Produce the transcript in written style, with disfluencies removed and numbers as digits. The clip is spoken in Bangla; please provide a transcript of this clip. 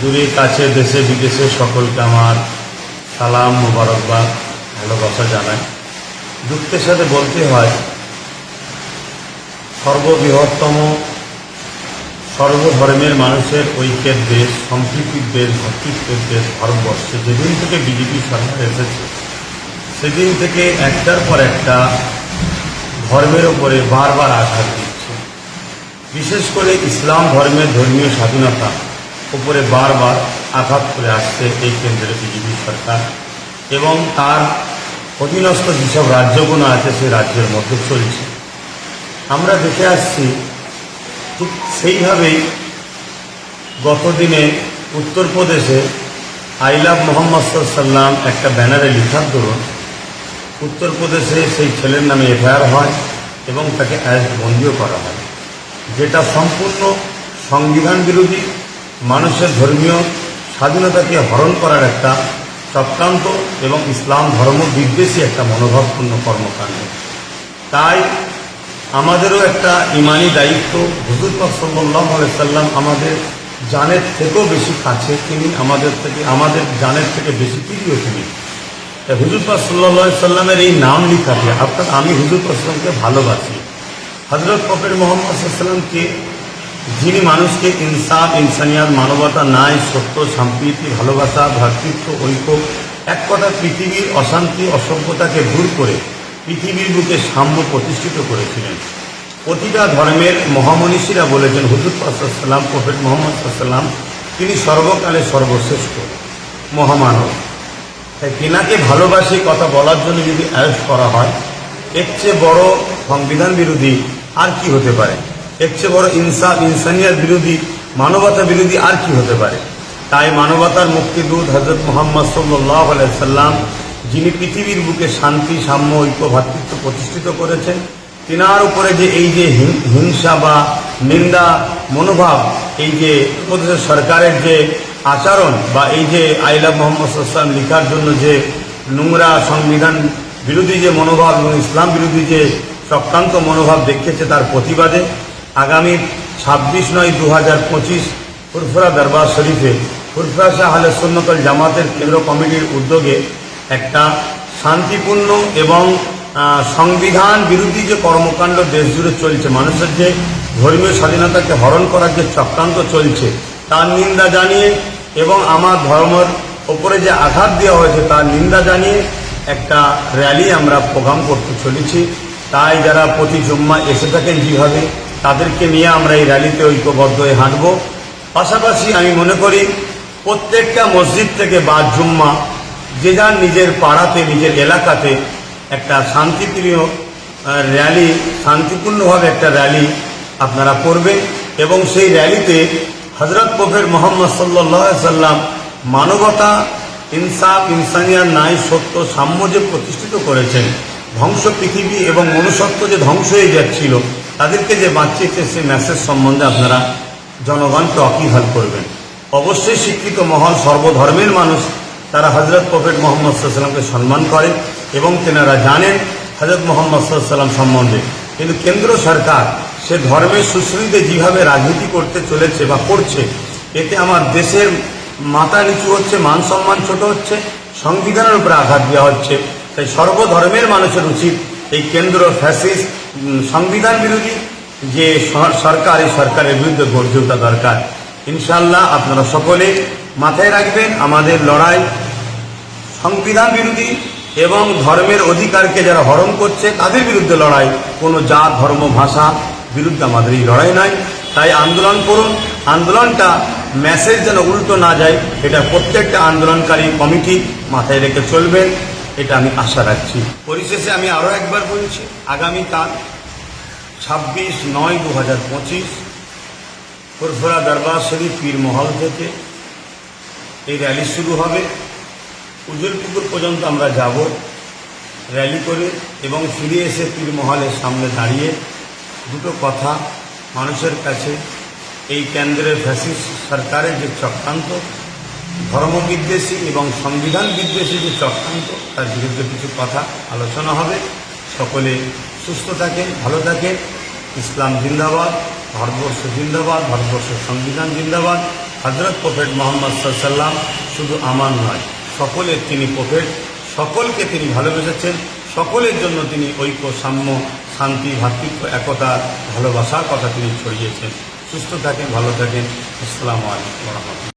দূরে কাছে দেশে বিদেশে সকলকে আমার সালাম মোবারকবাদ ভালোবাসা জানাই। দুঃখের সাথে বলতে হয়, সর্ববৃহত্তম সর্বধর্মের মানুষের ঐক্যের দেশ, সম্প্রীতির দেশ, ভ্রাতৃত্বের দেশ ভারতবর্ষে যেদিন থেকে বিজেপি সরকার এসেছে সেদিন থেকে একটার পর একটা ধর্মের ওপরে বারবার আঘাত দিচ্ছে। বিশেষ করে ইসলাম ধর্মের ধর্মীয় স্বাধীনতা উপরে বারবার আঘাত করে আসছে এই কেন্দ্রের বিজেপি সরকার এবং তার অধীনস্থ যেসব রাজ্যগুলো আছে সেই রাজ্যের মধ্যে চলছে। আমরা দেখে আসছি ঠিক সেইভাবেই গতদিনে উত্তরপ্রদেশে আই লাভ মোহাম্মদ সাল্লাম একটা ব্যানারে লিখার দরুন উত্তরপ্রদেশে সেই ছেলের নামে এফআইআর হয় এবং তাকে অ্যারেস্ট বন্দিও করা হয়, যেটা সম্পূর্ণ সংবিধান বিরোধী, মানুষের ধর্মীয় স্বাধীনতাকে হরণ করার একটা চক্রান্ত এবং ইসলাম ধর্ম বিদ্বেষী একটা মনোভাবপূর্ণ কর্মকাণ্ড। তাই আমাদেরও একটা ইমানি দায়িত্ব। হুজুর পাক সাল্লাল্লাহু আলাইহি সাল্লাম আমাদের জানের থেকেও বেশি কাছে, তিনি আমাদের জানের থেকে বেশি প্রিয় তিনি। হুজুর পাক সাল্লাল্লাহু আলাইহি সাল্লামের এই নাম লিখাতে অর্থাৎ আমি হুজুর পাক সাল্লামকে ভালোবাসি। হযরত প্রফেট মুহাম্মদ সাল্লাল্লাহু আলাইহি সাল্লামকে, যিনি মানুষকে ইনসাফ, ইনসানিয়াত, মানবতা, ন্যায়, সত্য, সম্প্রীতি, ভালোবাসা, ভ্রাতৃত্ব, ঐক্য, এক কথা পৃথিবীর অশান্তি অসভ্যতাকে দূর করে পৃথিবীর বুকে সাম্য প্রতিষ্ঠিত করেছিলেন। প্রতিটা ধর্মের মহামনীষীরা বলেছেন হুজুর পাক সাল্লাল্লাহু আলাইহি সাল্লাম, প্রফেট মুহাম্মদ সাল্লাল্লাহু আলাইহি সাল্লাম তিনি সর্বকালে সর্বশ্রেষ্ঠ মহামানব। তাই তিনাকে ভালোবাসি কথা বলার জন্য যদি অ্যারেস্ট করা হয়, এর চেয়ে বড় সংবিধান বিরোধী আর কি হতে পারে? এর চেয়ে বড় ইনসাফ, ইনসানিয়াত বিরোধী, মানবতা বিরোধী আর কি হতে পারে? তাই মানবতার মুক্তিদূত হযরত মুহাম্মদ সাল্লাল্লাহু আলাইহি সাল্লাম, যিনি পৃথিবীর বুকে শান্তি, সাম্য, ঐক্য, ভ্রাতৃত্ব প্রতিষ্ঠিত করেছেন, তিনার উপরে যে এই যে হিংসা বা নিন্দা মনোভাব, এই যে প্রদেশের সরকারের যে আচরণ বা এই যে আই লাভ মোহাম্মদ সাল্লাল্লাহু আলাইহি সাল্লাম লিখার জন্য যে নোংরা সংবিধান বিরোধী যে মনোভাব এবং ইসলাম বিরোধী যে চক্রান্ত মনোভাব দেখিয়েছে, তার প্রতিবাদে আগামী 26/9/2025 ফুরফুরা দরবার শরীফে ফুরফুরা শাহ আহলে সুন্নাত ওয়াল জামাতের কেন্দ্র কমিটির উদ্যোগে একটা শান্তিপূর্ণ এবং সংবিধান বিরোধী যে কর্মকাণ্ড দেশ জুড়ে চলছে, মানুষের যে ধর্মীয় স্বাধীনতাকে হরণ করার যে চক্রান্ত চলছে তার নিন্দা জানিয়ে এবং আমার ধর্মের ওপরে যে আঘাত দেওয়া হয়েছে তার নিন্দা জানিয়ে একটা র্যালি আমরা প্রোগ্রাম করতে চলেছি। তাই যারা প্রতি জুম্মা এসে থাকেন যেভাবে, তাদেরকে নিয়ে আমরা এই র্যালিতে ঐক্যবদ্ধ হয়ে হাঁটব। পাশাপাশি আমি মনে করি প্রত্যেকটা মসজিদ থেকে বাদ জুম্মা যে যার নিজের পাড়াতে, নিজের এলাকাতে একটা শান্তিপ্রিয় র্যালি, শান্তিপূর্ণভাবে একটা র্যালি আপনারা করবেন এবং সেই র্যালিতে হযরত প্রফেট মুহাম্মদ সাল্লাল্লাহু আলাইহি সাল্লাম মানবতা, ইনসাফ, ইনসানিয়াত, ন্যায়, সত্য, সাম্য যে প্রতিষ্ঠিত করেছেন, ধ্বংস পৃথিবী এবং মনুষ্যত্ব যে ধ্বংস হয়ে যাচ্ছিল তাদেরকে যে বাঁচিয়েছে, সেই মেসেজ সম্বন্ধে আপনারা জনগণকে ওয়াকিবহাল করবেন। অবশ্যই শিক্ষিত মহল, সর্বধর্মের মানুষ তারা হযরত প্রফেট মুহাম্মদ সাল্লাল্লাহু আলাইহি সাল্লামকে সম্মান করে এবং তেনারা জানেন হযরত মুহাম্মদ সাল্লাল্লাহু আলাইহি সাল্লাম সম্বন্ধে। কিন্তু কেন্দ্র সরকার সে ধর্মের সুশ্রীতে যেভাবে রাজনীতি করতে চলেছে বা করছে, এতে আমার দেশের মাথা নিচু হচ্ছে, মান সম্মান ছোট হচ্ছে, সংবিধানের উপরে আঘাত দেওয়া হচ্ছে। তাই সর্বধর্মের মানুষের উচিত এই কেন্দ্র ফ্যাসিস্ট সংবিধান বিরোধী যে সরকার, এই সরকারের বিরুদ্ধে গর্জে ওঠা দরকার। ইনশাআল্লাহ আপনারা সকলে মাথায় রাখবেন, আমাদের লড়াই সংবিধান বিরোধী এবং ধর্মের অধিকারকে যারা হরণ করছে তাদের বিরুদ্ধে লড়াই, কোনো জাত, ধর্ম, ভাষা বিরুদ্ধে আমাদের এই লড়াই নাই। তাই আন্দোলন করুন, আন্দোলনটা মেসেজ যেন উল্টো না যায়, এটা প্রত্যেকটা আন্দোলনকারী কমিটি মাথায় রেখে চলবেন, এটা আমি আশা রাখছি। পরিশেষে আমি আরও একবার বলছি, আগামীকাল 26/9/2025 ফুরফুরা দরবার শরীফ পীর মহল থেকে এই র্যালি শুরু হবে। উজুলপুকুর পর্যন্ত আমরা যাব র্যালি করে এবং ফিরে এসে পীর মহলের সামনে দাঁড়িয়ে দুটো কথা মানুষের কাছে এই কেন্দ্রের ফ্যাসিস্ট সরকারের যে চক্রান্ত, ধর্মবিদ্বেষী এবং সংবিধান বিদ্বেষী যে চক্রান্ত, তার বিরুদ্ধে কিছু কথা আলোচনা হবে। সকলে সুস্থ থাকেন, ভালো থাকেন। ইসলাম জিন্দাবাদ, ভারতবর্ষ জিন্দাবাদ, ভারতবর্ষের সংবিধান জিন্দাবাদ। হযরত প্রফেট মুহাম্মদ সাল্লাল্লাহু আলাইহি ওয়াসাল্লাম শুধু আমার নয়, সকলের তিনি প্রফেট, সকলকে তিনি ভালোবেসেছেন, সকলের জন্য তিনি ঐক্য, সাম্য, শান্তি, ভ্রাতৃত্ব, একতা, ভালোবাসার কথা তিনি ছড়িয়েছেন। সুস্থ থাকেন, ভালো থাকেন। আসসালামু আলাইকুম ওয়া রাহমাতুল্লাহ।